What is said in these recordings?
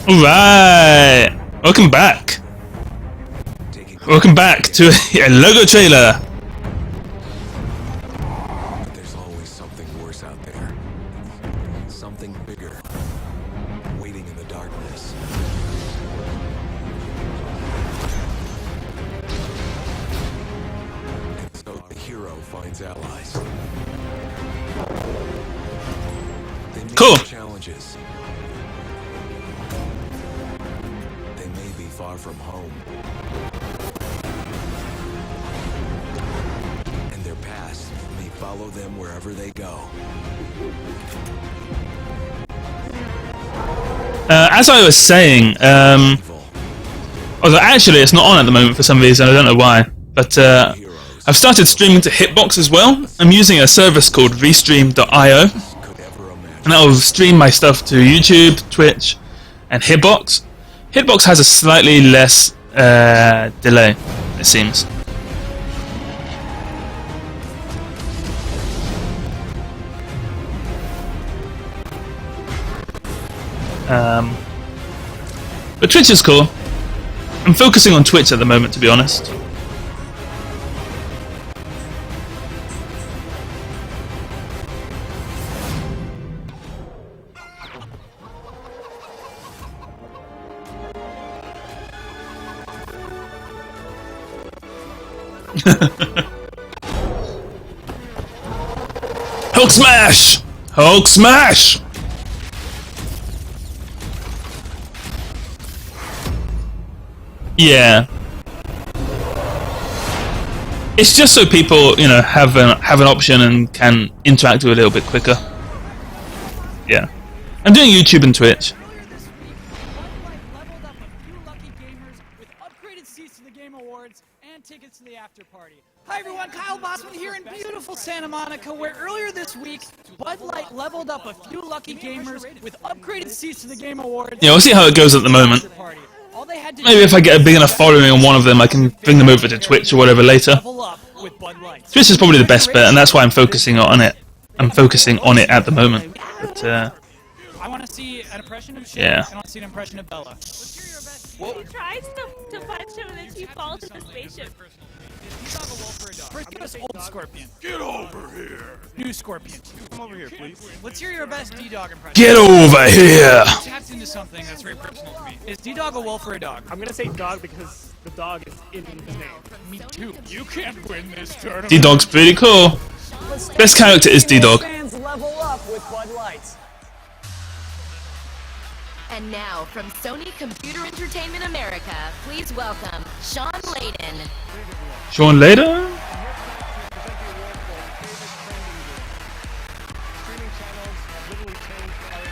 Alright, welcome back. Welcome back to a logo trailer. There's always something worse out there. Something bigger, waiting in the darkness. And so the hero finds allies. They meet Cool. challenges. They may be far from home. And their past may follow them wherever they go. As I was saying, Evil. although actually it's not on at the moment for some reason, I don't know why, but I've started streaming to Hitbox as well. I'm using a service called Restream.io, Could ever imagine. and that will stream my stuff to YouTube, Twitch, and Hitbox. Hitbox has a slightly less delay, it seems. But Twitch is cool. I'm focusing on Twitch at the moment, to be honest. Hulk smash! Hulk smash! Yeah. It's just so people, you know, have an option and can interact with it a little bit quicker. Yeah. I'm doing YouTube and Twitch. Leveled up a few lucky gamers with upgraded seats to the Game Awards and tickets to the after party. Hi everyone, Kyle Bossman here in beautiful Santa Monica, where earlier this week, Bud Light leveled up a few lucky gamers with upgraded seats to the Game Awards. Yeah, we'll see how it goes at the moment. All they had to Maybe do if I get a big enough following on one of them, I can bring them over to Twitch or whatever later. level up with Bud Light. Twitch is probably the best bet, and that's why I'm focusing on it. I'm focusing on it at the moment. But I want to see an impression of Shane, Yeah. and I want to see an impression of Bella. He tries to punch him and then she falls in the spaceship. First, give us old Scorpion. Get over here! New Scorpion. Come over here, please. Let's hear your best D-Dog impression. get over here! Tapped into something that's very personal to me. Is D-Dog a wolf or a dog? I'm gonna say dog because the dog is in his name. Me too. You can't win this tournament. D-Dog's pretty cool. Best character is D-Dog. Fans level up with Bud Light. And now, from Sony Computer Entertainment America, please welcome Sean Layden. Sean later?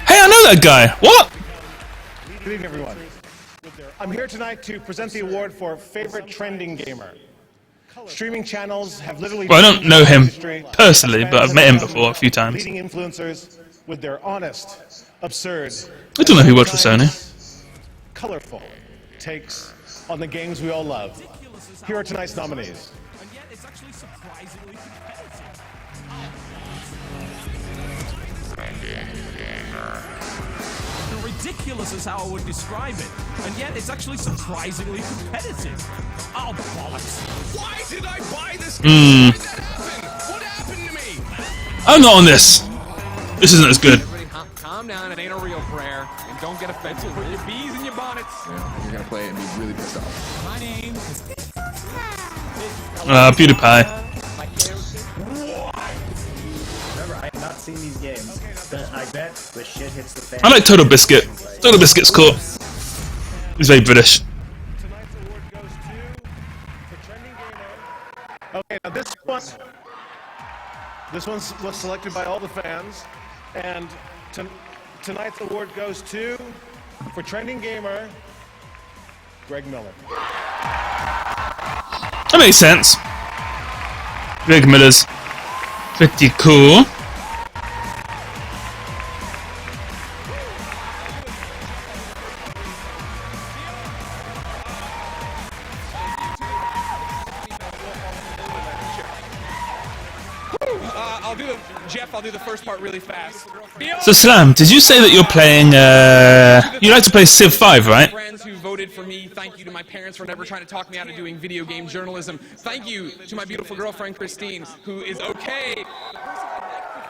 Hey, I know that guy. What? Good evening, everyone. I'm here tonight to present the award for Favorite Trending Gamer. Streaming channels have literally... Well, I don't know him industry, personally, but I've met him fans before a few times. Leading influencers with their honest, absurd... I don't know who worked for Sony. ...colorful takes on the games we all love. Here are tonight's nominees. Ridiculous is how I would describe it, and yet it's actually surprisingly competitive. Oh, bollocks. Why did I buy this? What happened to me? I'm not on this. This isn't as good. Calm down, it ain't a real prayer, and don't get offensive. Put your bees in your bonnets. You're gonna play it and be really pissed off. My name is... PewDiePie. Remember, I have not seen these games, but I bet the shit hits the fan. I like Total Biscuit. Total Biscuit's cool. He's very British. Tonight's award goes to... for Trending Gamer. Okay, now this one was selected by all the fans, and tonight's award goes to, for Trending Gamer, Greg Miller. That makes sense. Greg Miller's pretty cool. I'll I'll do the first part really fast. So Slam, did you say that you're playing, you like to play Civ 5, right? Friends who voted for me, thank you to my parents for never trying to talk me out of doing video game journalism. Thank you to my beautiful girlfriend Christine, who is okay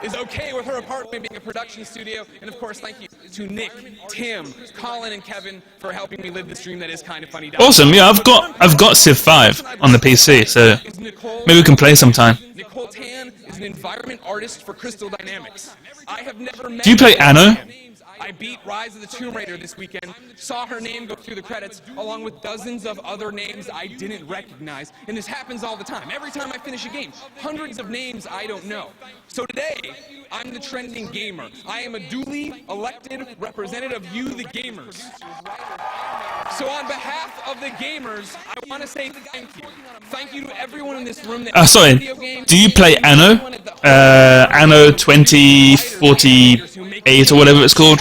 with her apartment being a production studio. And of course, thank you to Nick, Tim, Colin, and Kevin for helping me live this dream that is kind of funny. Awesome, yeah, I've got Civ 5 on the PC, so maybe we can play sometime. Nicole Tan is an environment artist for Crystal Dynamics. I have never met. Do you play Anno? I beat Rise of the Tomb Raider this weekend, saw her name go through the credits, along with dozens of other names I didn't recognize, and this happens all the time. Every time I finish a game, hundreds of names I don't know. So today, I'm the trending gamer. I am a duly elected representative of you, the gamers. So on behalf of the gamers, I want to say thank you. Thank you to everyone in this room that sorry, do you play Anno? Anno 2048 or whatever it's called?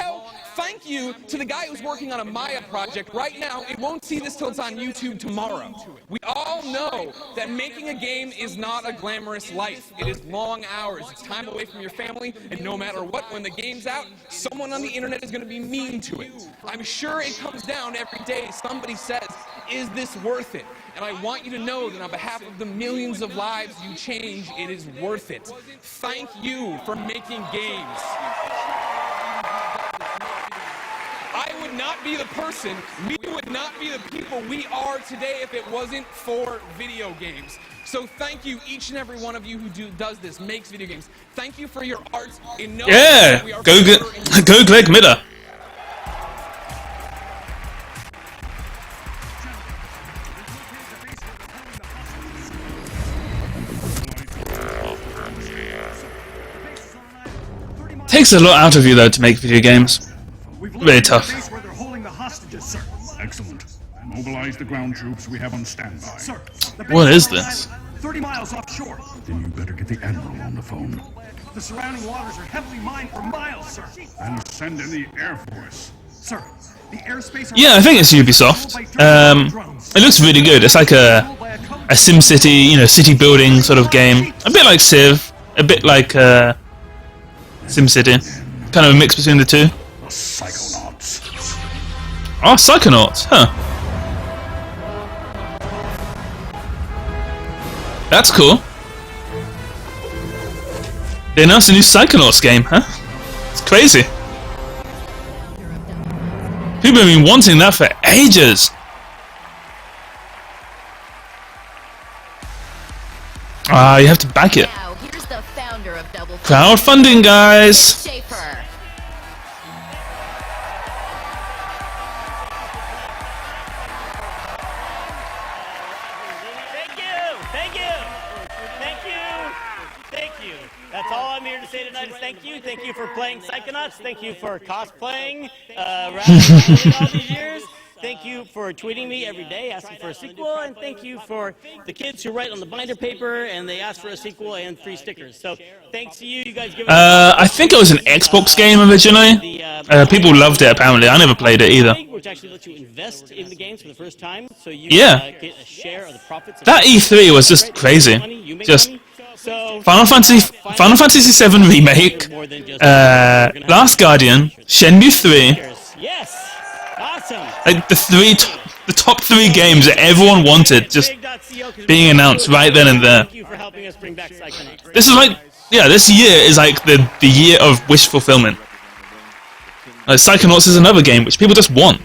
Thank you to the guy who's working on a Maya project right now. It won't see this till it's on YouTube tomorrow. We all know that making a game is not a glamorous life. It is long hours. It's time away from your family, and no matter what, when the game's out, someone on the internet is going to be mean to it. I'm sure it comes down every day. Somebody says, is this worth it? And I want you to know that on behalf of the millions of lives you change, it is worth it. Thank you for making games. I would not be the person, we would not be the people we are today if it wasn't for video games. So thank you, each and every one of you who does this, makes video games. Thank you for your art. Yeah, go Greg Miller. Takes a lot out of you though to make video games. Very tough. Where they're holding the hostages, sir. Excellent. Mobilize the ground troops we have on standby. Sir, what is this? 30 miles offshore. Then you better get the Admiral on the phone. The surrounding waters are heavily mined for miles, sir. And send in the Air Force. Sir, the airspace... Yeah, I think it's Ubisoft. It looks really good. It's like a SimCity, you know, city building sort of game. A bit like Civ, a bit like SimCity. Kind of a mix between the two. Psychonauts. Oh, Psychonauts, huh. That's cool. They announced a new Psychonauts game, huh? It's crazy. People have been wanting that for ages. Ah, you have to back it. Now, here's the founder of Double Crowdfunding, guys. Schaefer. That's all I'm here to say tonight is thank you. Thank you for playing Psychonauts. Thank you for cosplaying all these years. Thank you for tweeting me every day asking for a sequel, and thank you for the kids who write on the binder paper and they ask for a sequel and free stickers. So thanks to you, you guys give us I think it was an Xbox game originally. People loved it apparently. I never played it either. Which actually lets you invest in the games for the first time, so you get a share of the profits. That E3 was just crazy. Just Final Fantasy VII Remake, Last Guardian, Shenmue 3. Yes. Awesome. Like the top three games that everyone wanted just being announced right then and there. Thank you for helping us bring back Psychonauts. This is like, yeah, this year is like the year of wish fulfillment. Like Psychonauts is another game which people just want.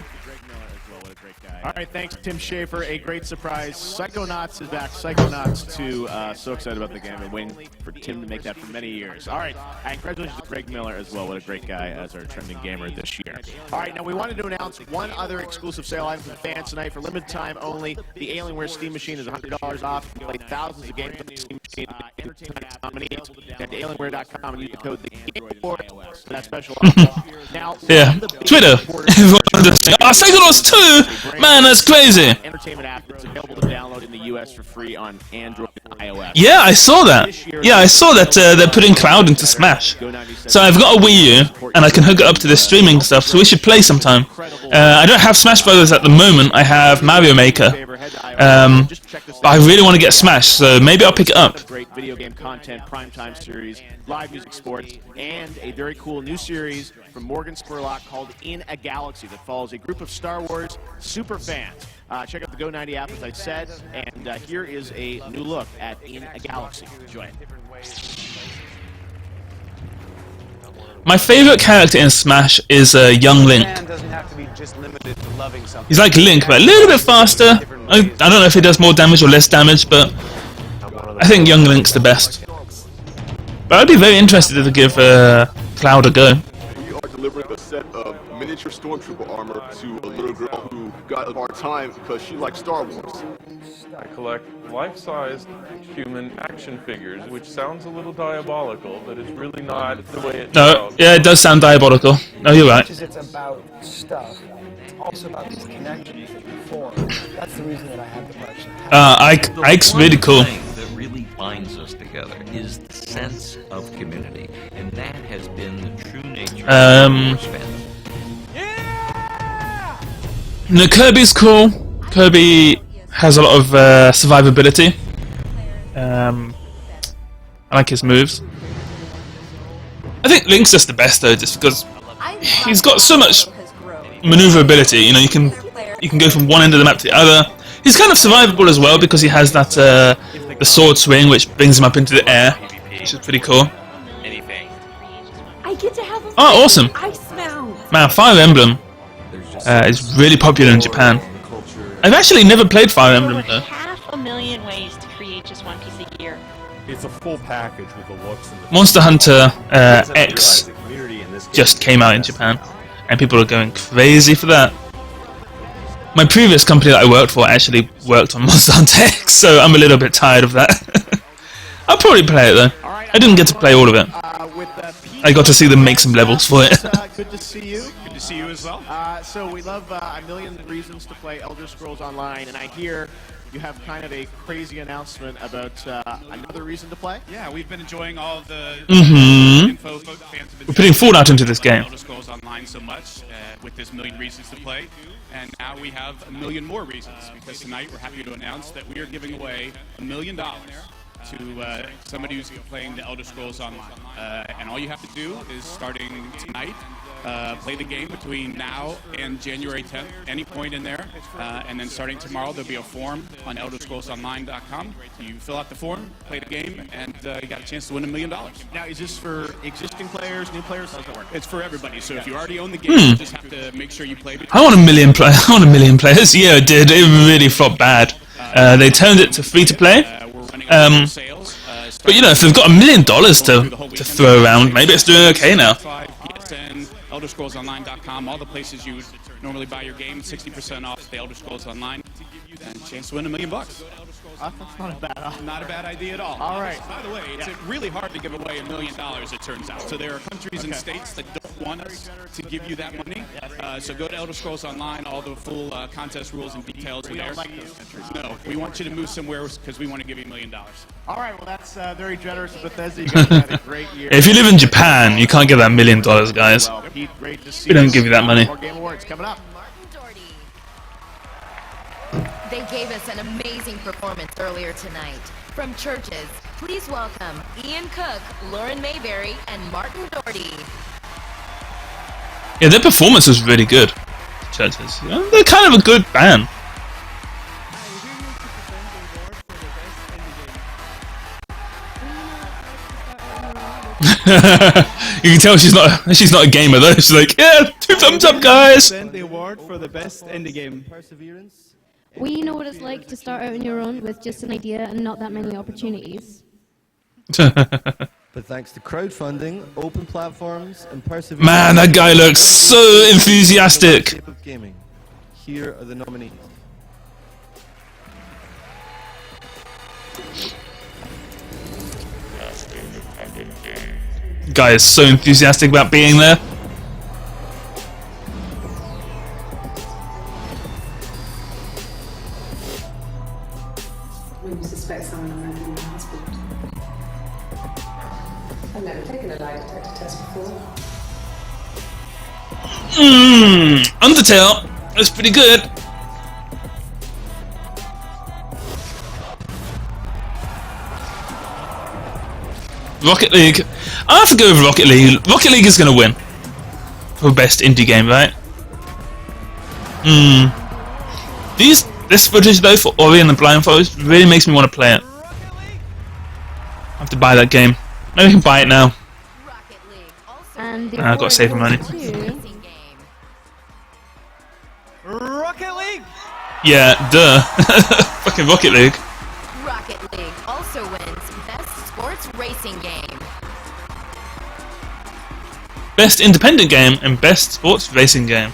All right, thanks, Tim Schaefer. A great surprise. Psychonauts is back. Psychonauts 2. So excited about the game and waiting for Tim to make that for many years. All right, and congratulations to Greg Miller as well. What a great guy as our trending gamer this year. All right, now we wanted to announce one other exclusive sale item for the fans tonight. For limited time only, the Alienware Steam Machine is $100 off. You can play thousands of games on the Steam Machine. Nominees at Alienware.com and use the code TheGameAward for that special offer. Now, yeah, Twitter. Psychonauts 2! Man, that's crazy. Entertainment app that's available to download in the US for free on Android and iOS. Yeah, I saw that. Yeah, I saw that they're putting cloud into Smash. So I've got a Wii U, and I can hook it up to this streaming stuff, so we should play sometime. I don't have Smash Brothers at the moment, I have Mario Maker. But I really want to get Smash, so maybe I'll pick it up. Great video game content, primetime series, live music, sports, and a very cool new series from Morgan Spurlock called In a Galaxy that follows a group of Star Wars super fans. Check out the Go90 app, as I said, and here is a new look at In a Galaxy. Enjoy it. My favorite character in Smash is Young Link. He's like Link, but a little bit faster. I don't know if he does more damage or less damage, but I think Young Link's the best. But I'd be very interested to give Cloud a go. We are delivering a set of miniature stormtrooper armor to a little girl who got a hard time because she likes Star Wars. I collect life-sized human action figures, which sounds a little diabolical, but it's really not the way it sounds. Yeah, it does sound diabolical. No, you're right. It's about stuff. It's also about these connections that you form. That's the reason that I have the collection. Ike's really cool. The thing that really binds us together is the sense of community, and that has been the true nature of Star Wars fandom. No, Kirby's cool. Kirby has a lot of survivability. I like his moves. I think Link's just the best though, just because he's got so much maneuverability. You know, you can go from one end of the map to the other. He's kind of survivable as well because he has that the sword swing, which brings him up into the air, which is pretty cool. I get to have a Oh, awesome! ice mound. Man, Fire Emblem is really popular in Japan. I've actually never played Fire Emblem though. 500,000 ways to create just one piece of gear. It's a full package with the looks and the Monster Hunter X just came out in Japan, and people are going crazy for that. My previous company that I worked for actually worked on Monster Hunter X, so I'm a little bit tired of that. I'll probably play it though. I didn't get to play all of it. I got to see them make some levels for it. Good to see you. Good to see you as well. So we love a million reasons to play Elder Scrolls Online, and I hear you have kind of a crazy announcement about another reason to play. Yeah, we've been enjoying all the info fans have been We're putting Fallout into this game. Elder Scrolls Online so much with this million reasons to play, and now we have a million more reasons because tonight we're happy to announce that we are giving away $1 million to somebody who's playing the Elder Scrolls Online. And all you have to do is, starting tonight, play the game between now and January 10th, any point in there. And then starting tomorrow, there'll be a form on ElderScrollsOnline.com. You fill out the form, play the game, and you got a chance to win $1 million. Now, is this for existing players, new players? How does that work? It's for everybody. So if you already own the game, you just have to make sure you play. I want a million players. Yeah, it did. It really flopped bad. They turned it to free to play. But you know, if they've got $1 million to throw around, maybe it's doing okay now. PSN, ElderScrollsOnline.com, all the places you would normally buy your game, 60% off the Elder Scrolls Online, and chance to win $1 million. That's not a bad idea at all. All right. By the way, it's really hard to give away $1 million, it turns out. So there are countries and states that don't want us to give you that money. So go to Elder Scrolls Online. All the full contest rules and details are there. We don't like those countries. No, we want you to move somewhere because we want to give you $1 million. All right, well, that's very generous of Bethesda. You guys had a great year. If you live in Japan, you can't get that $1 million, guys. Well, Pete, great to see We don't give you that money. More Game Awards coming up. They gave us an amazing performance earlier tonight. From Churches, please welcome Ian Cook, Lauren Mayberry, and Martin Doherty. Yeah, their performance was really good. Churches. Yeah, they're kind of a good band. You can tell she's not a gamer though. She's like, yeah, 2 thumbs up, guys. The award for the best indie game. We know what it's like to start out on your own with just an idea and not that many opportunities. But thanks to crowdfunding, open platforms, and perseverance... Man, that guy looks so enthusiastic. Gaming. Here are the nominees. Guy is so enthusiastic about being there. When you suspect someone of mental husband. I've never taken a lie detector test before. Undertale. That's pretty good. Rocket League. I have to go with Rocket League. Rocket League is going to win for best indie game, right? This footage though for Ori and the Blind Forest really makes me want to play it. I have to buy that game. Maybe I can buy it now. And I've got to save money. Rocket League. Yeah, duh. Fucking Rocket League. Rocket League also wins Best Sports Racing Game. Best independent game and best sports racing game.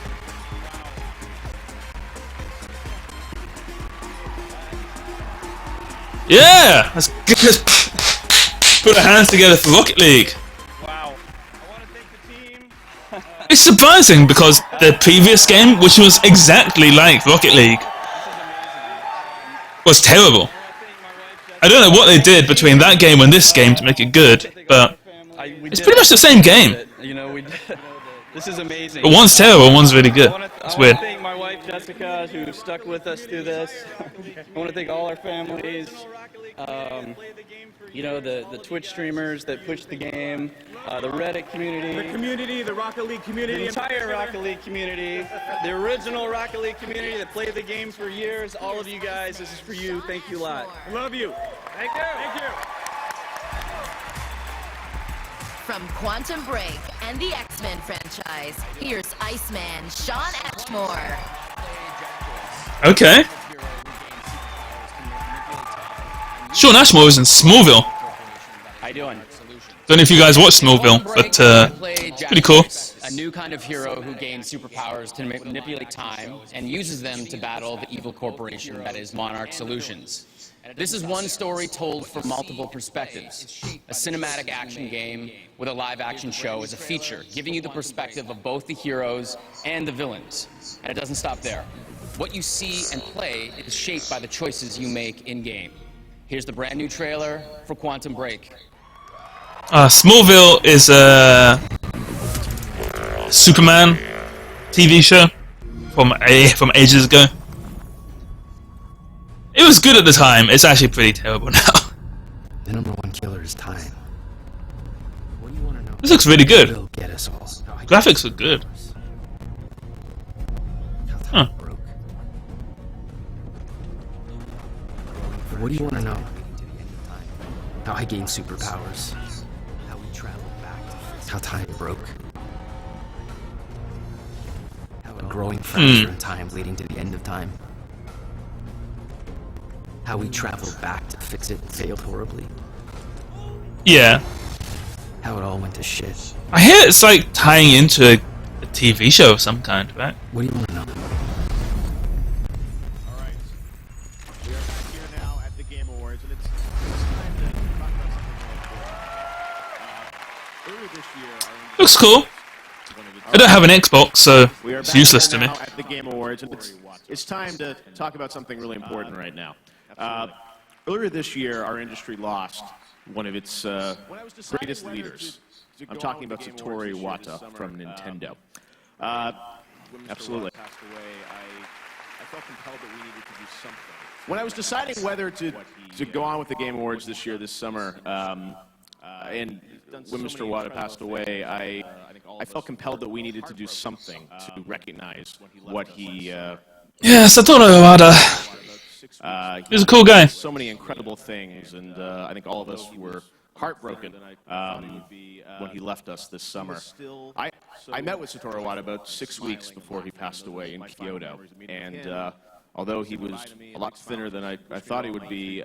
Yeah! Let's put our hands together for Rocket League. Wow. I want to thank the team. It's surprising because the previous game, which was exactly like Rocket League, was terrible. I don't know what they did between that game and this game to make it good, but it's pretty much the same game. You know, this is amazing. But one's terrible, one's really good. It's weird. I want to thank my wife Jessica, who stuck with us through this. I want to thank all our families. You know, the Twitch streamers that pushed the game, the Reddit community. The community, the Rocket League community. The entire Rocket League community. The original Rocket League community that played the game for years. All of you guys, this is for you. Thank you a lot. I love you. Thank you. Thank you. From Quantum Break and the X-Men franchise, here's Iceman Sean Ashmore. Okay. Sean Ashmore is in Smallville. How you doing? Don't know if you guys watch Smallville, but it's pretty cool. A new kind of hero who gains superpowers to manipulate time and uses them to battle the evil corporation that is Monarch Solutions. This is one story told from multiple perspectives. A cinematic action game with a live-action show is a feature, giving you the perspective of both the heroes and the villains. And it doesn't stop there. What you see and play is shaped by the choices you make in-game. Here's the brand new trailer for Quantum Break. Smallville is a Superman TV show from ages ago. It was good at the time. It's actually pretty terrible now. The #1 killer is time. What do you want to know? This looks really good. It'll get us all. Graphics look good. Huh. What do you want to know? How I gained superpowers. How we traveled back to fix how time broke. A growing fracture in time leading to the end of time. How we traveled back to fix it and failed horribly. Yeah. How it all went to shit. I hear it's like tying into a TV show of some kind, right? What do you want to know? Looks cool. I don't have an Xbox, so it's useless to me. At the Game Awards, and it's time to talk about something really important right now. Earlier this year, our industry lost one of its greatest leaders. I'm talking about Satoru Iwata from Nintendo. Absolutely. When I was deciding whether to go on with the Game Awards this year, this summer, and when Mr. Iwata passed away, I felt compelled that we needed to do something to recognize what he... Yeah, Satoru Iwata. He's a cool guy. So many incredible things, and I think all of us were heartbroken when he left us this summer. I met with Satoru Iwata about 6 weeks before he passed away in Kyoto, and although he was a lot thinner than I thought he would be,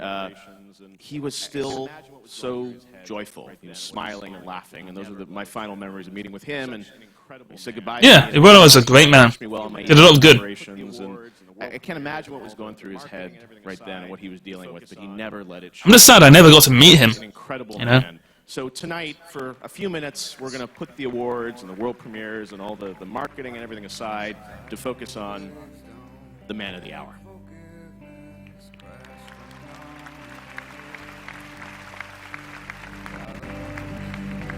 he was still so joyful. He was smiling and laughing, and those are my final memories of meeting with him. And he said goodbye. Yeah, Iwata was a great man. Did a lot of good. I can't imagine what was going through his head right then and what he was dealing with, but he never let it show. I'm just sad I never got to meet him. He's an incredible you know? man. So tonight, for a few minutes, we're going to put the awards and the world premieres and all the marketing and everything aside to focus on the man of the hour.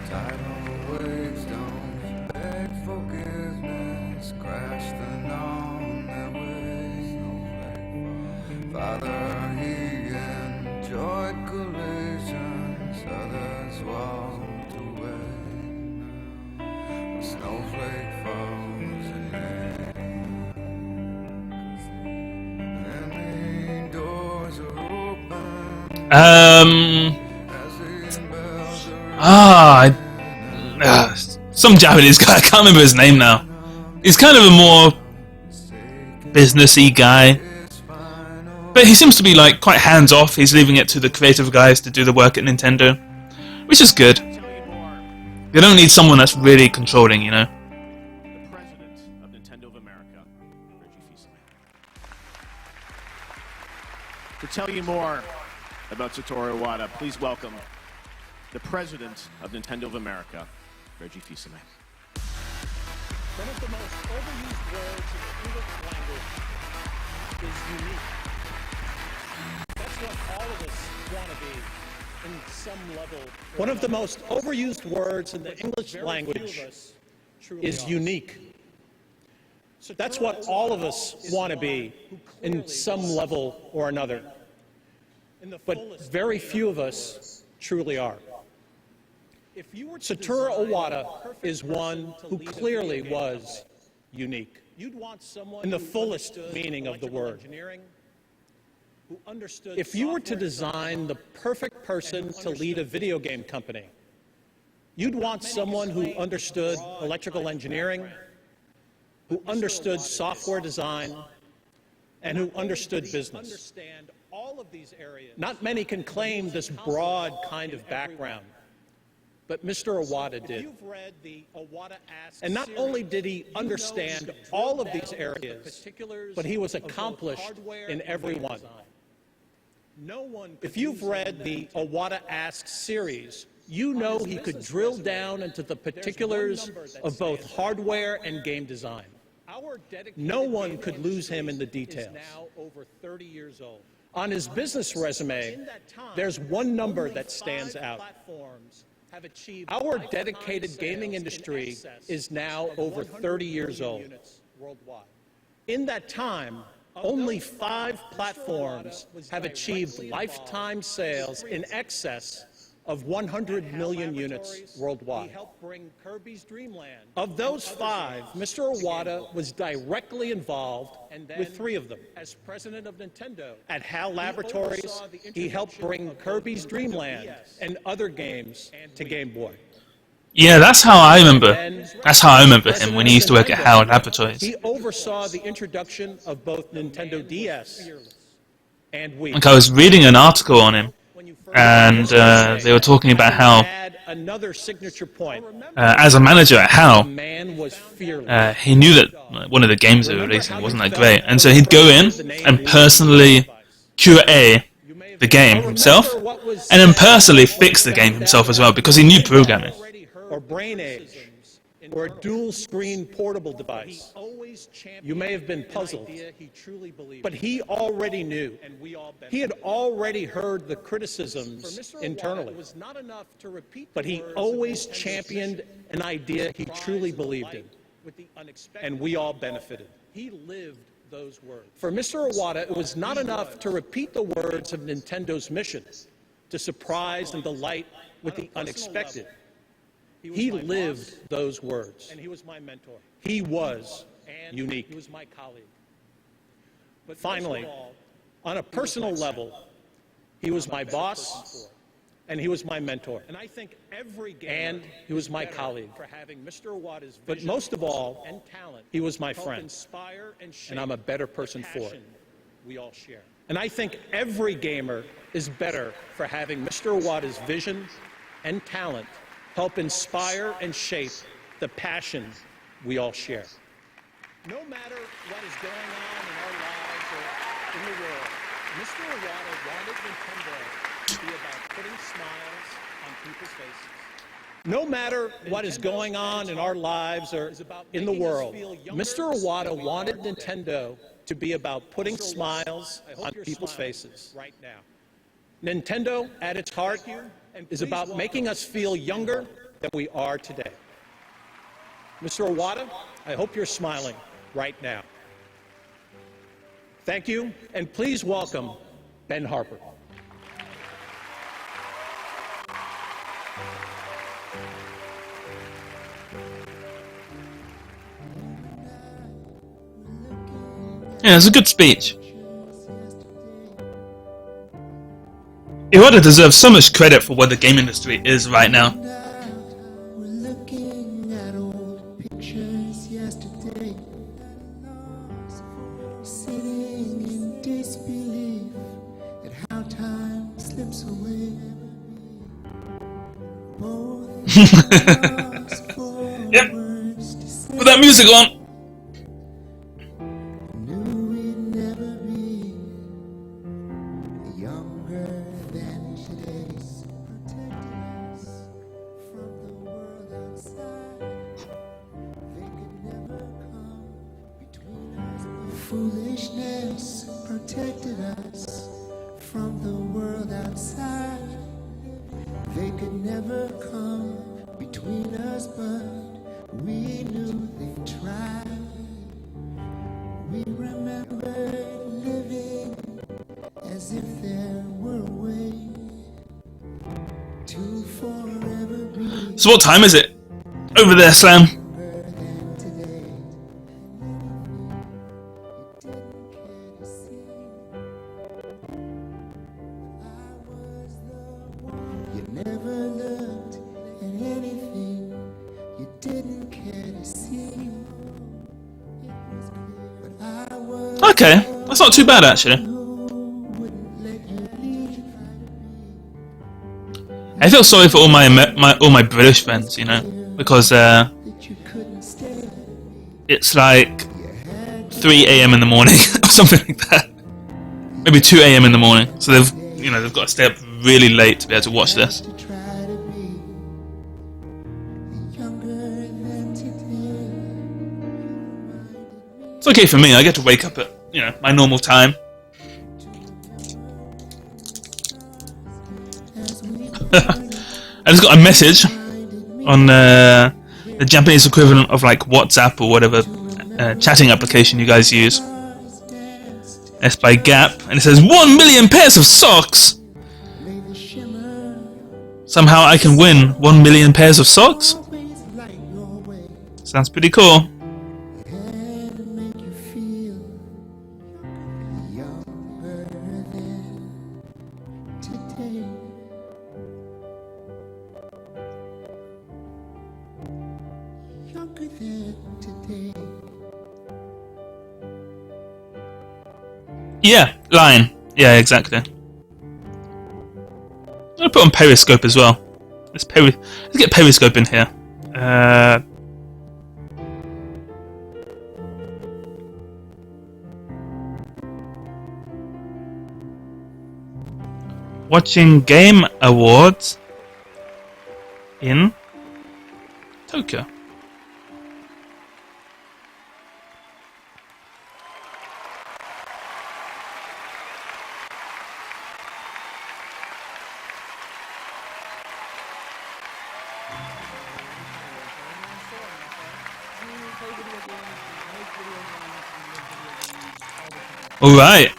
Tide on the waves, don't beg forgiveness. Father, he enjoyed collisions, others walked away. A snowflake falls in rain, and the doors are open. Some Japanese guy, I can't remember his name now. He's kind of a more businessy guy, but he seems to be like quite hands off. He's leaving it to the creative guys to do the work at Nintendo, which is good. They don't need someone that's really controlling, you know. The President of Nintendo of America, Reggie Fils-Aimé. To tell you more about Satoru Iwata, please welcome the President of Nintendo of America, Reggie Fils-Aimé. One of the most overused words in the English language is unique. That's what all of us want to be in some level. One of the most overused words in the English language is unique. That's what all of us want to be in some level or another. But very few of us truly are. Satoru Iwata is one who clearly was unique, in the fullest meaning of the word. If you were to design the perfect person to lead a video game company, you'd want someone who understood electrical engineering, who understood software design, and who understood business. Not many can claim this broad kind of background, but Mr. Iwata did. And not only did he understand all of these areas, but he was accomplished in every one. If you've read the Iwata Asks series, you know he could drill down into the particulars of both hardware and game design. No one could lose him in the details. On his business resume, there's one number that stands out. Our dedicated gaming industry is now over 30 years old. In that time, only 5 platforms have achieved lifetime sales in excess of 100 million units worldwide. Of those 5, Mr. Iwata was directly involved with 3 of them. As president of Nintendo, at HAL Laboratories, he helped bring Kirby's Dream Land and other games to Game Boy. Yeah, that's how I remember. That's how I remember him when he used to work at HAL Laboratories. He oversaw the introduction of both Nintendo DS and Wii. Like I was reading an article on him, and they were talking about how, another signature point. as a manager at HAL, he knew that one of the games they were releasing wasn't that great, and so he'd go in and personally QA the game himself, and then personally fix the game himself as well, because he knew programming. Or Brain Age, or a dual-screen portable device. You may have been puzzled, but he already knew. He had already heard the criticisms internally, but he always championed an idea he truly believed in, and we all benefited. He lived those words. For Mr. Iwata, it was not enough to repeat the words of Nintendo's mission, to surprise and delight with the unexpected. He lived those words. And he was my mentor. He was unique. He was my colleague. But finally, on a personal level, he was my boss, and he was my mentor. And I think every gamer he was my colleague. But most of all, he was my friend. And I'm a better person for it. We all share. And I think every gamer is better for having Mr. Iwata's vision and talent help inspire and shape the passion we all share. No matter what is going on in our lives or in the world, Mr. Iwata wanted Nintendo to be about putting smiles on people's faces. No matter what is going on in our lives or in the world, Mr. Iwata wanted Nintendo to be about putting smiles on people's faces. Right now. Nintendo, at its heart, is about making us feel younger than we are today. Mr. Iwata, I hope you're smiling right now. Thank you, and please welcome Ben Harper. Yeah, it's a good speech. Iwata deserves so much credit for what the game industry is right now. Yep. Put that music on. Foolishness protected us from the world outside. They could never come between us, but we knew they'd try. We remember living as if there were a way to forever be. So what time is it? Over there, Slam. Okay, that's not too bad actually. I feel sorry for all my British friends, you know, because it's like 3 a.m. in the morning or something like that. Maybe 2 a.m. in the morning, so they've got to stay up really late to be able to watch this. It's okay for me. I get to wake up at my normal time. I just got a message on the Japanese equivalent of like WhatsApp or whatever chatting application you guys use. It's by Gap, and it says 1 million pairs of socks. Somehow I can win 1 million pairs of socks. Sounds pretty cool. Yeah, Lion. Yeah, exactly. I'm gonna put on Periscope as well. Let's get Periscope in here. Watching Game Awards in Tokyo. All right.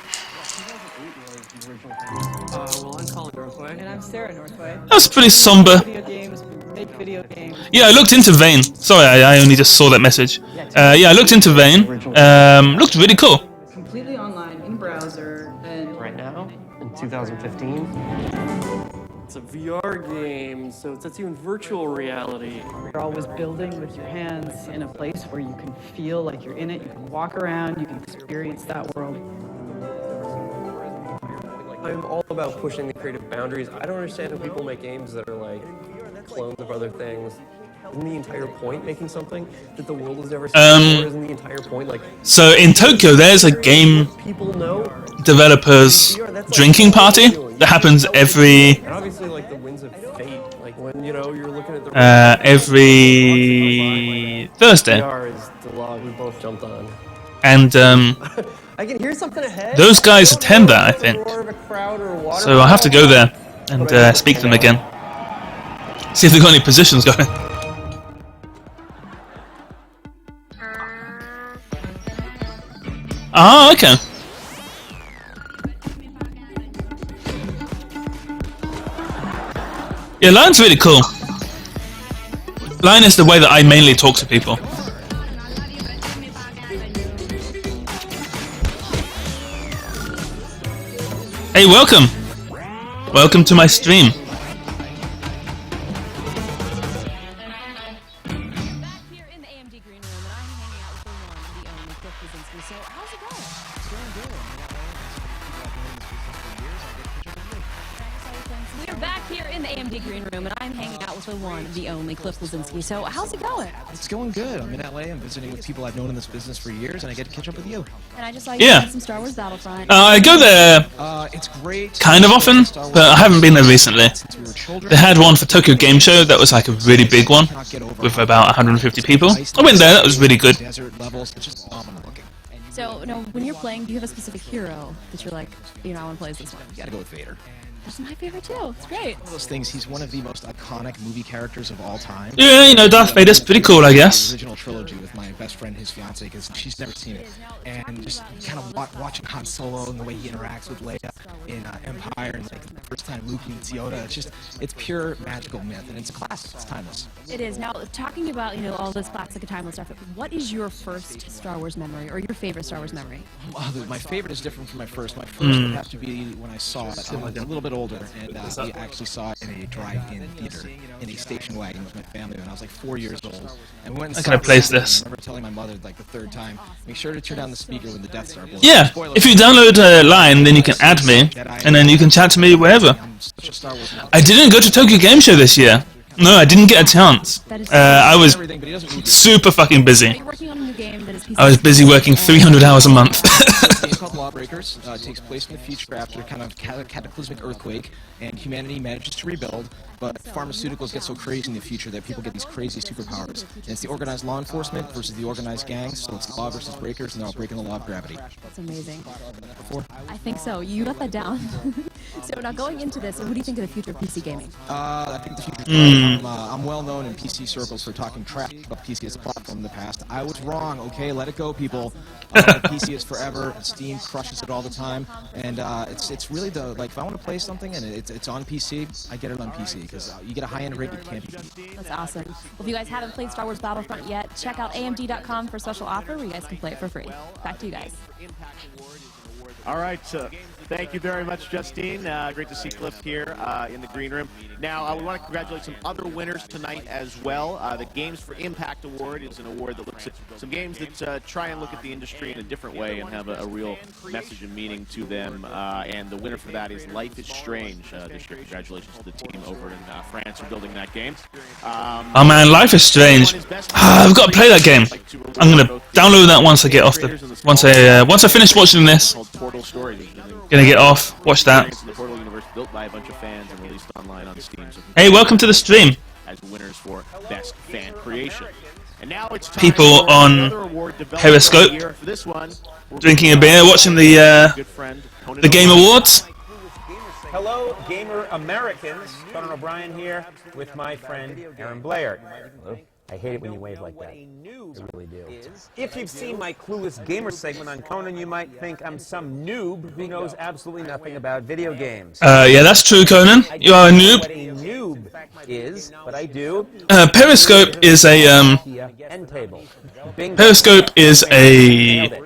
Well, I'm Colin Northway. And I'm Sarah Northway. That was pretty somber. Make video games. Yeah, I looked into Vane. Sorry, I only just saw that message. Yeah, I looked into Vane. Looked really cool. Completely online in browser and right now in 2015. It's a VR game, so it's you in virtual reality. You're always building with your hands in a place where you can feel like you're in it. You can walk around. You can experience that world. I'm all about pushing the creative boundaries. I don't understand how people make games that are like clones of other things. Isn't the entire point making something that the world has never seen before? Isn't the entire point like... So in Tokyo, there's a game developers drinking party that happens every... And obviously, like, the winds of fate. Like, when, you're looking at the... every Thursday. VR is the log we both jumped on. And, I can hear something ahead. those guys attend that, I think. So I'll have to go there and speak to them again. See if they've got any positions going. Ah, okay. Yeah, Line's really cool. Line is the way that I mainly talk to people. Hey, welcome! Welcome to my stream. We're back here in the AMD Green Room, and I'm hanging out with the one, the only Cliff Bleszinski. So, how's it going? It's going good. I'm in LA. I'm visiting with people I've known in this business for years, and I get to catch up with you. And I just saw you Yeah. playing some Star Wars Battlefront. I go there It's great. kind of often, but I haven't been there recently. They had one for Tokyo Game Show that was like a really big one with about 150 people. I went there, that was really good. Desert levels, it's just phenomenal looking. So, when you're playing, do you have a specific hero that you're like, I want to play as this one? You gotta go with Vader. That's my favorite too. It's great. One of those things, he's one of the most iconic movie characters of all time. Yeah, you know, Darth Vader's pretty cool, I guess. The original trilogy with my best friend, his fiance, because she's never seen it. And just kind of watching Han Solo and the way he interacts with Leia in Empire, and like the first time Luke meets Yoda, it's pure magical myth, and it's classic, it's timeless. It is. Now, talking about, all this classic and timeless stuff, what is your first Star Wars memory, or your favorite Star Wars memory? My favorite is different from my first. My first would have to be when I saw it. I was a little bit older, and we actually saw it in a drive-in theater in a station wagon with my family when I was like 4 years old. And we went and How saw can I it, place and this? I remember telling my mother like the third time, make sure to turn down the speaker when the Death Star blows. Yeah, Spoiler if you alert. download Line, then you can add me, and then you can chat to me wherever. Such a Star Wars nut. I didn't go to Tokyo Game Show this year. No, I didn't get a chance. I was super fucking busy. You're working on a new game that is I was busy working 300 hours a month. It's a game called Lawbreakers. It takes place in the future after a kind of cataclysmic earthquake, and humanity manages to rebuild, but pharmaceuticals get so crazy in the future that people get these crazy superpowers. And it's the organized law enforcement versus the organized gangs, so it's law versus breakers, and they're all breaking the law of gravity. That's amazing. Before? I think so. You got that down. So now going into this, what do you think of the future of PC gaming? I think the future. I'm well known in PC circles for talking trash about PC as a platform in the past. I was wrong. Okay, let it go, people. PC is forever. Steam crushes it all the time, and it's really if I want to play something and it's on PC, I get it on PC because you get a high-end rig you can't beat. That's awesome. Well, if you guys haven't played Star Wars Battlefront yet, check out AMD.com for a special offer where you guys can play it for free. Back to you guys. All right, thank you very much, Justine. Great to see Cliff here in the green room. Now, we want to congratulate some other winners tonight as well. The Games for Impact Award is an award that looks at some games that try and look at the industry in a different way and have a real message and meaning to them. And the winner for that is Life is Strange this year. Congratulations to the team over in France for building that game. Oh man, Life is Strange. I've got to play that game. I'm gonna download that once I get off once I finish watching this. Gonna get off, watch that. The Portal universe built by a bunch of fans and released online on Steam. So Hey, welcome to the stream. as winners for best fan creation. And now it's time People for on another award developed Periscope by the year. For this one, we're drinking a beer, watching the Game Awards. Hello, Gamer Americans. Conan O'Brien here with my friend Aaron Blair. Hello. I hate it when you wave like that. I really do. If you've seen my Clueless Gamer segment on Conan, you might think I'm some noob who knows absolutely nothing about video games. Yeah, that's true, Conan. You are a noob. What a noob is, but I do. Periscope is a End table. Bingo. Periscope is a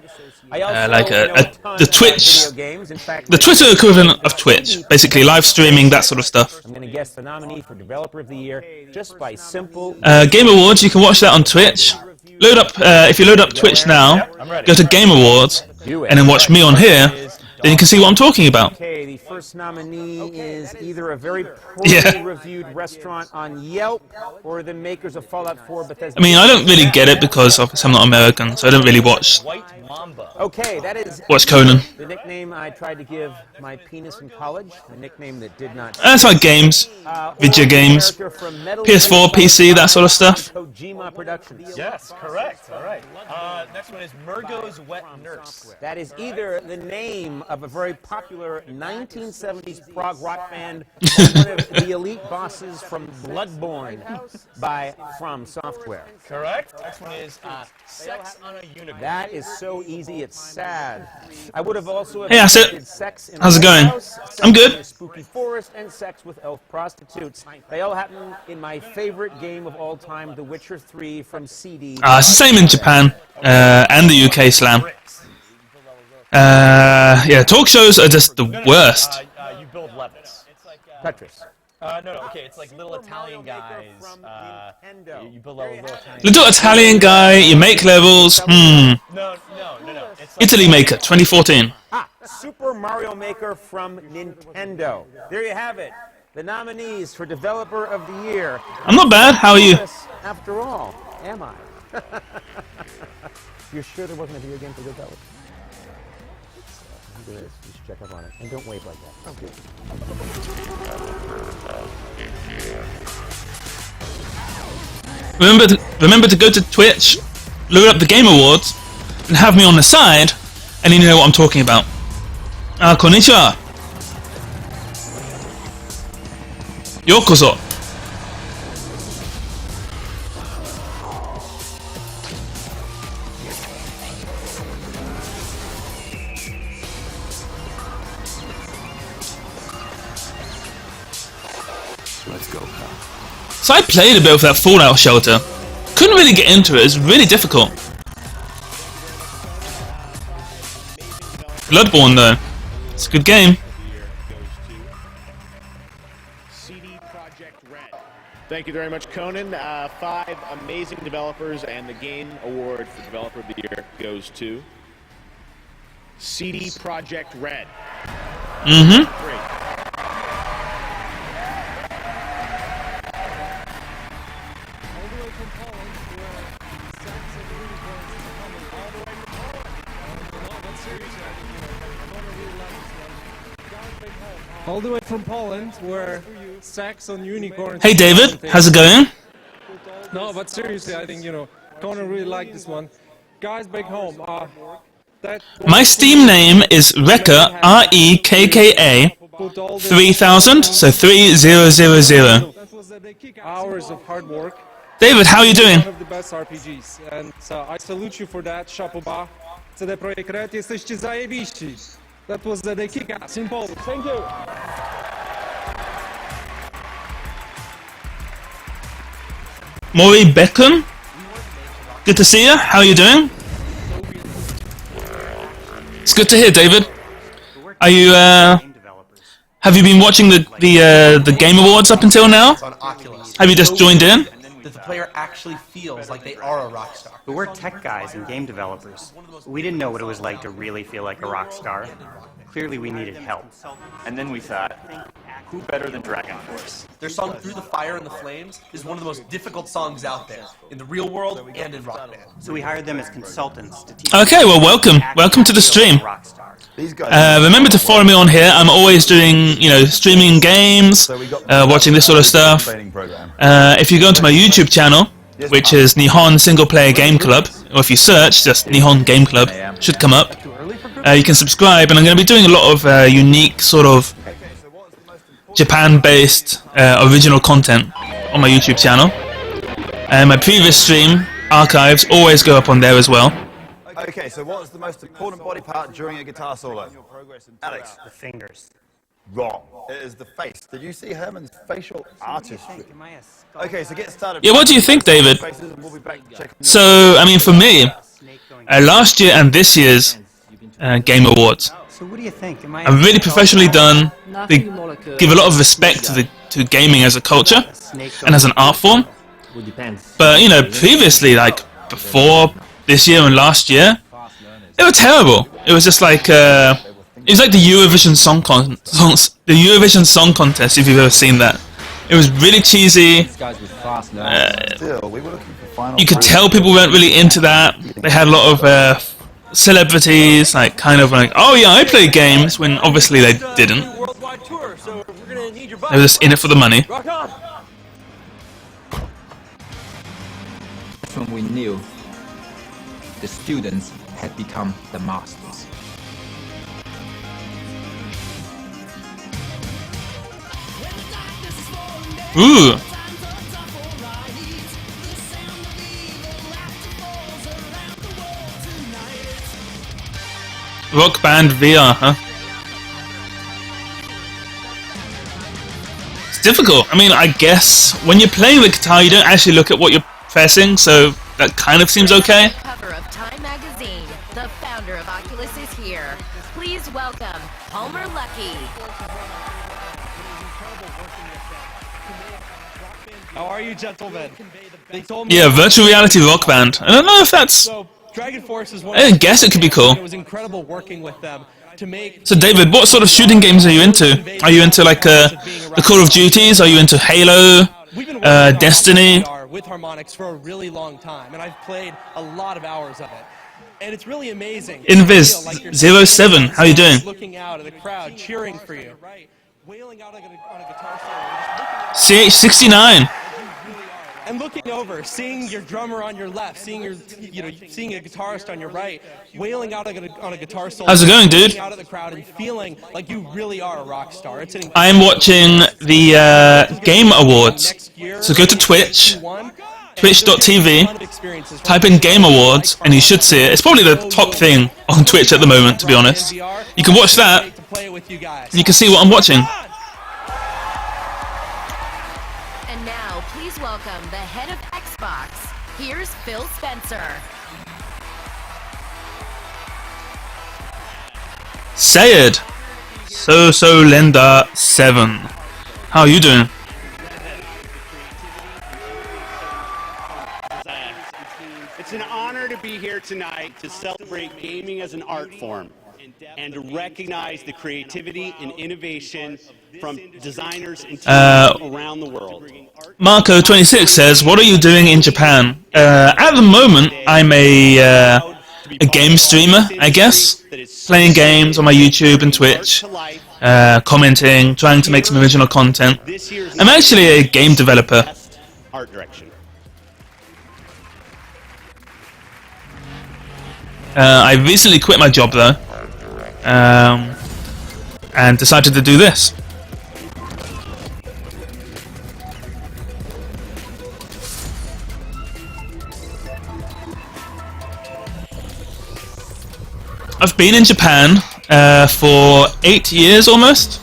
the Twitch, the Twitter equivalent of Twitch, basically live streaming, that sort of stuff. I'm going to guess the nominee for Developer of the Year just by simple. Game Awards, you can watch that on Twitch. Load up if you load up Twitch now, go to Game Awards, and then watch me on here. Then you can see what I'm talking about. Okay, the first nominee is either a very poorly reviewed restaurant on Yelp or the makers of Fallout 4 Bethesda. I mean, I don't really get it because I'm not American, so I don't really watch Okay, that is Conan. the nickname I tried to give my penis in college, a nickname that did not. That's like games, video games, PS4, PC, that sort of stuff. Kojima Productions. Yes, correct. All right. Next one is Murgo's Wet Nurse. That is either the name of a very popular 1970s prog rock band or one of the elite bosses from Bloodborne by From Software. Correct. Next one is Sex on a Unicorn. That is so easy, it's sad. I would have also Hey, Asset. included Sex in How's it the going? House, Sex I'm good. in a Spooky Forest, and Sex with Elf Prostitutes. They all happen in my favorite game of all time, The Witcher 3 from CD. It's the same in Japan and the UK slam. Yeah, talk shows are just the worst. You build levels. Tetris. No, okay, it's like little Italian guys. You build levels, little Italian Little Italian guy, you make levels. No. It's like Italy Maker 2014. Super Mario Maker from Nintendo. There you have it. The nominees for Developer of the Year. I'm not bad. How are you? After all, am I? You're sure there wasn't a video game for developer? There is. You should check up on it. And don't wave like that. Okay. Remember to go to Twitch, load up the Game Awards, and have me on the side, and you know what I'm talking about. Konnichiwa. Yokoso. Let's go, pal. So I played a bit of that Fallout Shelter. Couldn't really get into it. It's really difficult. Bloodborne though, it's a good game. Thank you very much, Conan. 5 amazing developers, and the Game Award for Developer of the Year goes to CD Projekt Red. All the way from Poland, where Sex on Unicorns. Hey David, how's it going? No, but seriously, I think, Conan really liked this one. Guys back home, My Steam name is Rekka, R-E-K-K-A 3000, so 3000. Hours of hard work. David, how are you doing? One of the best RPGs, and I salute you for that. Chapeau bas. CD Projekt Red, jesteście zajebiści. That was the kick-ass in Poland. Thank you. Maury Beckham, good to see you. How are you doing? It's good to hear, David. Are you? Have you been watching the Game Awards up until now? Have you just joined in? That the player actually feels like they are a rock star. But we're tech guys and game developers. We didn't know what it was like to really feel like a rock star. Clearly we needed help. And then we thought, who better than Dragon Force? Their song Through the Fire and the Flames is one of the most difficult songs out there, in the real world and in Rock Band. So we hired them as consultants to teach Okay, well, welcome to the stream. Remember to follow me on here. I'm always doing, streaming games, watching this sort of stuff. If you go into my YouTube channel, which is Nihon Single Player Game Club, or if you search just Nihon Game Club, should come up. You can subscribe, and I'm going to be doing a lot of unique sort of Japan-based original content on my YouTube channel. And my previous stream archives always go up on there as well. Okay, so what is the most important body part during a guitar solo? Alex. The fingers. Wrong. It is the face. Did you see Herman's facial artistry? Okay, so get started. Yeah, what do you think, David? So, I mean, for me, last year and this year's Game Awards, So what do you think? are really professionally done. They give a lot of respect to gaming as a culture and as an art form. But previously, like before this year and last year, they were terrible. It was just like it was like the Eurovision Song Contest. If you've ever seen that, it was really cheesy. You could tell people weren't really into that. They had a lot of celebrities, oh yeah, I play games, when obviously they didn't. They were just in it for the money. When we knew the students had become the masters. Ooh. Rock Band VR, huh? It's difficult. I mean, I guess when you're playing the guitar, you don't actually look at what you're pressing, so that kind of seems okay. Cover of Time Magazine, the founder of Oculus is here. Please welcome Palmer Luckey. How are you, gentlemen? They told me Yeah, virtual reality Rock Band. I don't know if that's... So, Dragon Force is one I guess it could be cool. It was incredible working with them to make... So David, what sort of shooting games are you into? Are you into like the Call of Duties? Are you into Halo? Destiny? With Harmonix for a really long time, and I've played a lot of hours of it. And it's really amazing. Invis07, how you doing? Looking out at the crowd, cheering for you. Wailing out on a guitar CH69. And looking over, seeing your drummer on your left, seeing your, seeing a guitarist on your right, wailing out on a guitar solo. How's it going, dude? Out at the crowd and feeling like you really are a rock star. It's an I'm watching the Game Awards. So go to Twitch, twitch.tv, type in Game Awards, and you should see it. It's probably the top thing on Twitch at the moment, to be honest. You can watch that, and you can see what I'm watching. And now, please welcome the head of Xbox. Here's Phil Spencer. Sayed. So Linda 7. How are you doing? It's an honor to be here tonight to celebrate gaming as an art form and to recognize the creativity and innovation from designers and teams around the world. Marco26 says, what are you doing in Japan? At the moment, I'm a game streamer, I guess. Playing games on my YouTube and Twitch. Commenting, trying to make some original content. I'm actually a game developer. Art direction. I recently quit my job though, and decided to do this. I've been in Japan for 8 years almost.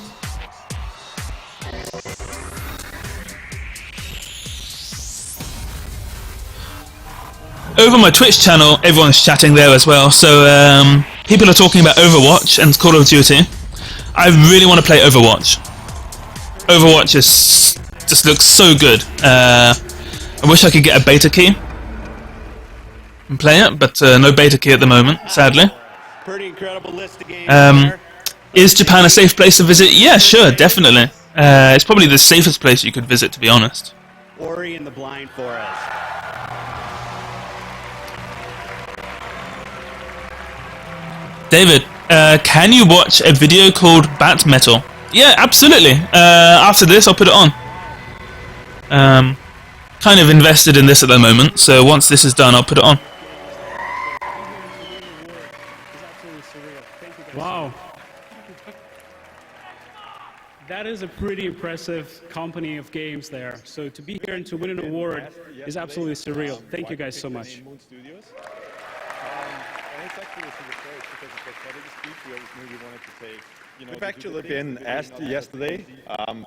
Over my Twitch channel, everyone's chatting there as well, so people are talking about Overwatch and Call of Duty. I really want to play Overwatch. Overwatch just looks so good. I wish I could get a beta key and play it, but no beta key at the moment, sadly. Pretty incredible list of games. Is Japan a safe place to visit? Yeah, sure, definitely. It's probably the safest place you could visit, to be honest. Ori and the Blind Forest. David, can you watch a video called Bat Metal? Yeah, absolutely. After this, I'll put it on. Kind of invested in this at the moment, so once this is done, I'll put it on. Wow. That is a pretty impressive company of games there. So to be here and to win an award is absolutely surreal. Thank you guys so much. We've actually been asked yesterday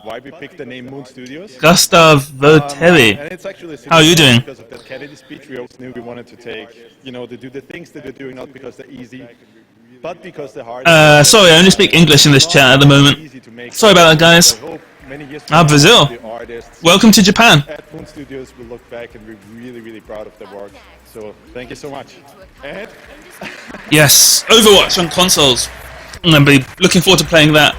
why we picked the name Moon Studios. Gustav Votelli. And it's actually how are you doing? Because of that Kennedy speech, we always knew we wanted to take, to do the things that we're doing, not because they're easy, but because they're hard. Sorry, I only speak English in this chat at the moment. Sorry about that, guys. Brazil. Welcome to Japan. At Moon Studios, we'll look back and we're really, really proud of their work. So thank you so much. Ed? Yes, Overwatch on consoles. I'm going to be looking forward to playing that.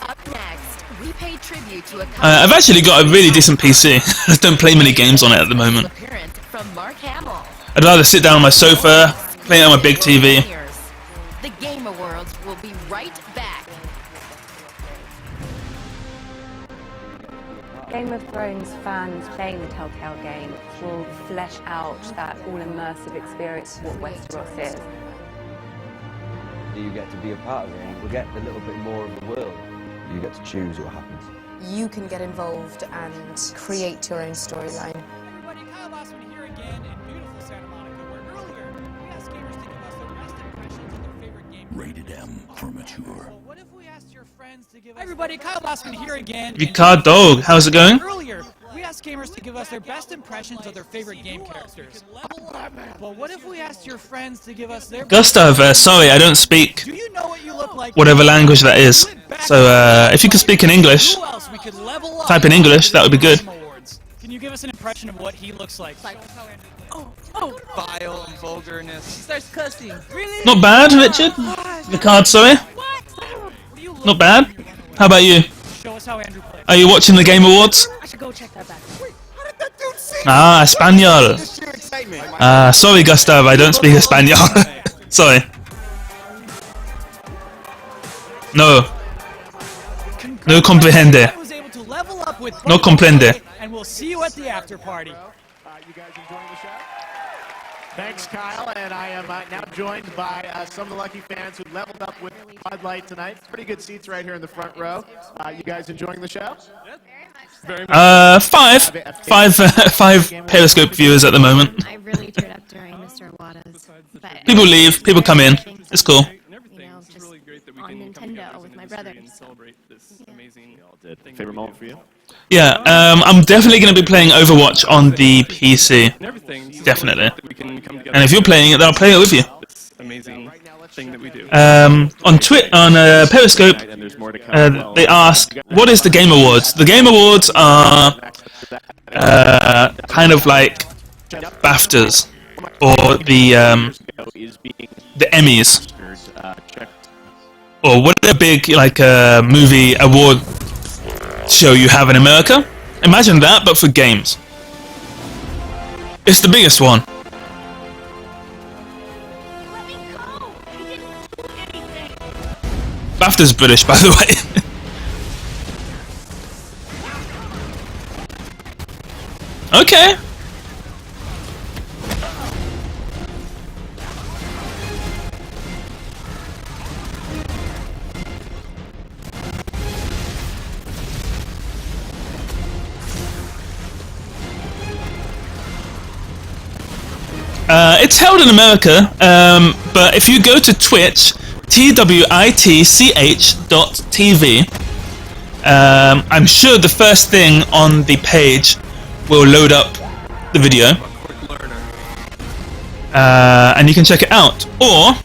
Up next, we pay tribute to a I've actually got a really decent PC. I don't play many games on it at the moment. appearance from Mark Hamill. I'd rather sit down on my sofa, play it on my big TV. The Game Awards will be right back. Game of Thrones fans playing the Telltale game will flesh out that all-immersive experience of what Westeros is. You get to be a part of it, and you get a little bit more of the world. You get to choose what happens. You can get involved and create your own storyline. Everybody, Kyle Bossman here again in beautiful Santa Monica, where earlier we asked gamers to give us their best Rated M for mature. Hi everybody, Kyle Bossman here again. Vicard Dog, how's it going? Earlier, we asked gamers to give us their best impressions of their favorite game characters. Well, what if we asked your friends to give us their... Gustav, sorry, I don't speak Do you know what you look like? whatever language that is. So if you could speak in English, type in English, that would be good. Can you give us an impression of what he looks like? Oh, vile and vulgarness. He starts cussing. Really? Not bad, Richard. Vicard, sorry. Not bad. How about you? Show us how Andrew plays. Are you watching the Game Awards? I should go check that back. Ah, Espanol. Sorry, Gustav, I don't speak Espanol. Sorry. No. No comprende. No comprende. And we'll see you at the after party. You guys enjoying the show? Thanks, Kyle, and I am now joined by some of the lucky fans who leveled up with Bud Light tonight. Pretty good seats right here in the front row. You guys enjoying the show? Very much. Five Periscope viewers at the moment. I really turned up during Mr. Iwata's. But People leave, people come in. It's cool. You know, just on Nintendo with my brother. Favorite moment for you? Yeah, I'm definitely going to be playing Overwatch on the PC. Definitely. And if you're playing it, then I'll play it with you. On Periscope, they ask, what is the Game Awards? The Game Awards are kind of like BAFTAs, or the Emmys, or whatever big like movie award show you have in America. Imagine that, but for games. It's the biggest one. BAFTA's British, by the way. Okay. It's held in America, but if you go to Twitch, twitch.tv, I'm sure the first thing on the page will load up the video, and you can check it out. Or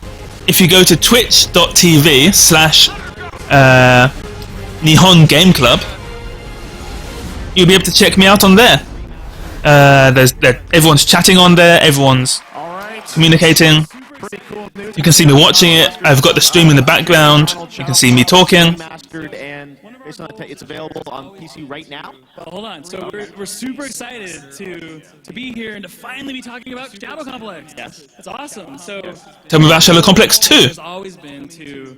if you go to twitch.tv/Nihon Game Club, you'll be able to check me out on there. Everyone's chatting on there, everyone's communicating. You can see me watching it. I've got the stream in the background. You can see me talking. It's available on PC right now. Well, hold on. So we're super excited to be here and to finally be talking about Shadow Complex. Yes, it's awesome. So Tell me about Shadow Complex 2. Has always been to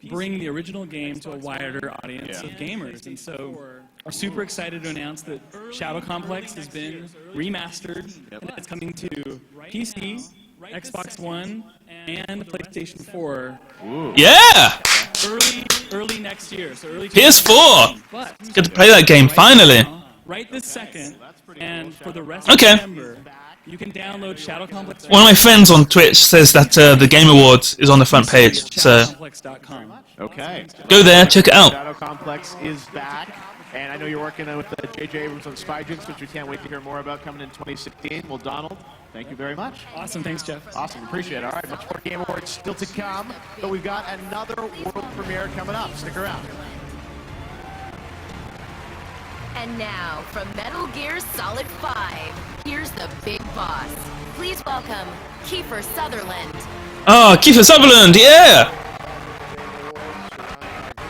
bring the original game to a wider audience of gamers, and so we're super excited to announce that Shadow Complex has been remastered, and it's coming to PC, Xbox One, and PlayStation 4. Ooh. Yeah! Early next year. So early PS4! But Get to play that game, finally! Right this second, and for the rest of December, you can download Shadow Complex. One of my friends on Twitch says that the Game Awards is on the front page, so Okay. Go there, check it out. Shadow Complex is back, and I know you're working with J.J. Abrams on Spy Drinks, which we can't wait to hear more about coming in 2016. Well, Donald, thank you very much. Awesome, thanks, Jeff. Awesome, appreciate it. All right, much more Game Awards still to come, but we've got another world premiere coming up. Stick around. And now, from Metal Gear Solid 5, here's the big boss. Please welcome Kiefer Sutherland. Oh, Kiefer Sutherland, yeah!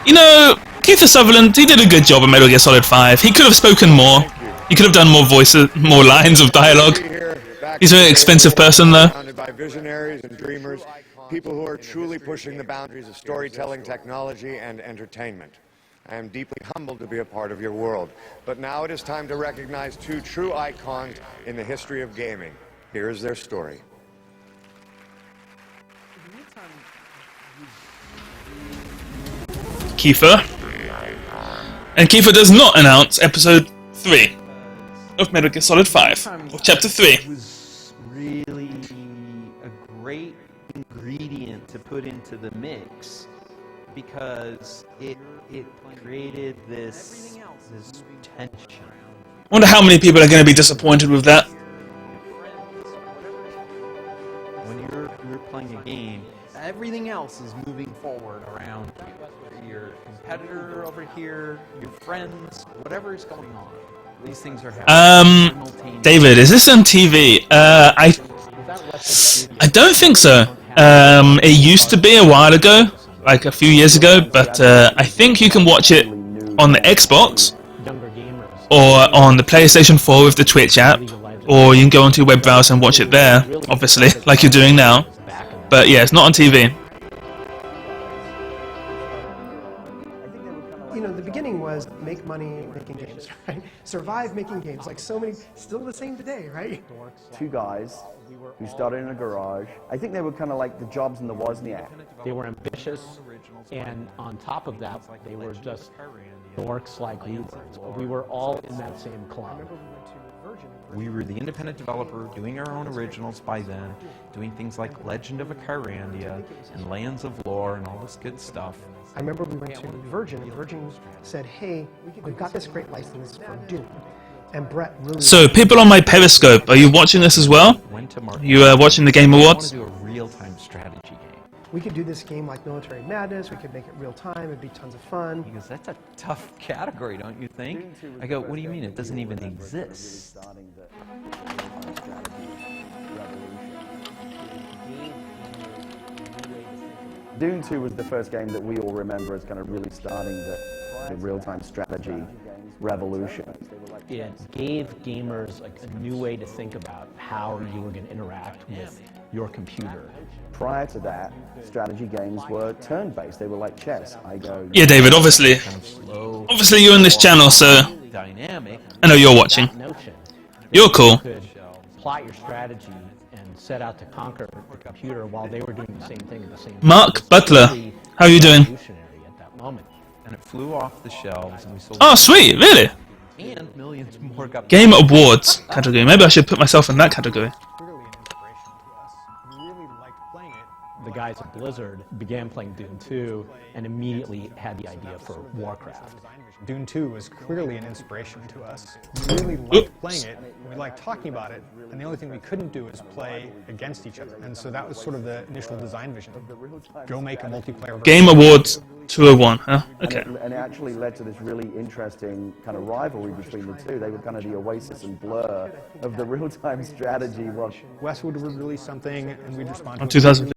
You know, Kiefer Sutherland, he did a good job at Metal Gear Solid 5. He could have spoken more. He could have done more voices, more lines of dialogue. He's a very expensive person, though. Surrounded by visionaries and dreamers, people who are truly pushing the boundaries of storytelling, technology, and entertainment. I am deeply humbled to be a part of your world. But now it is time to recognize two true icons in the history of gaming. Here is their story. Kiefer. And Kiefer does not announce Episode 3 of Metal Gear Solid 5, or Chapter 3. It was really a great ingredient to put into the mix because it created this tension. I wonder how many people are going to be disappointed with that. When you're playing a game, everything else is moving forward around you. Your competitor over here, your friends, whatever is going on. These things are happening. David, is this on TV? I don't think so. It used to be a while ago, like a few years ago, but I think you can watch it on the Xbox or on the PlayStation 4 with the Twitch app, or you can go onto your web browser and watch it there, obviously, like you're doing now. But yeah, it's not on TV. You know, the beginning was make money making games, right? Survive making games, like so many, still the same today, right? Two guys who started in a garage. I think they were kind of like the Jobs and the Wozniak. They were ambitious, and on top of that, they were just dorks like we were. We were all in that same club. We were the independent developer doing our own originals by then, doing things like Legend of Kyrandia and Lands of Lore and all this good stuff. I remember we went to Virgin, and Virgin said, hey, we've got this great license for Doom. And Brett really... So, people on my Periscope, are you watching this as well? You watching the Game Awards? I want to do a real-time strategy game. We could do this game like Military Madness, we could make it real time, it'd be tons of fun. He goes, that's a tough category, don't you think? I go, what do you mean? It doesn't even exist. Doom 2 was the first game that we all remember as kind of really starting the real-time strategy revolution. It gave gamers like a new way to think about how you were going to interact with your computer. Prior to that, strategy games were turn-based. They were like chess. Yeah, David, obviously you're on this channel, so I know you're watching. You're cool. You could plot your strategy and set out to conquer the computer while they were doing the same thing at the same time. Mark Butler, how are you doing? At that moment. And it flew off the shelves, and we sold. Oh, sweet, really? And millions more got. Game Awards category. Maybe I should put myself in that category. The guys at Blizzard began playing Doom 2 and immediately had the idea for Warcraft. Doom 2 was clearly an inspiration to us. We really liked playing it, we liked talking about it, and the only thing we couldn't do is play against each other. And so that was sort of the initial design vision. Go make a multiplayer Game Awards 201, huh? Okay. And it actually led to this really interesting kind of rivalry between the two. They were kind of the Oasis and Blur of the real-time strategy. Westwood would release something, and we'd respond to On 2015.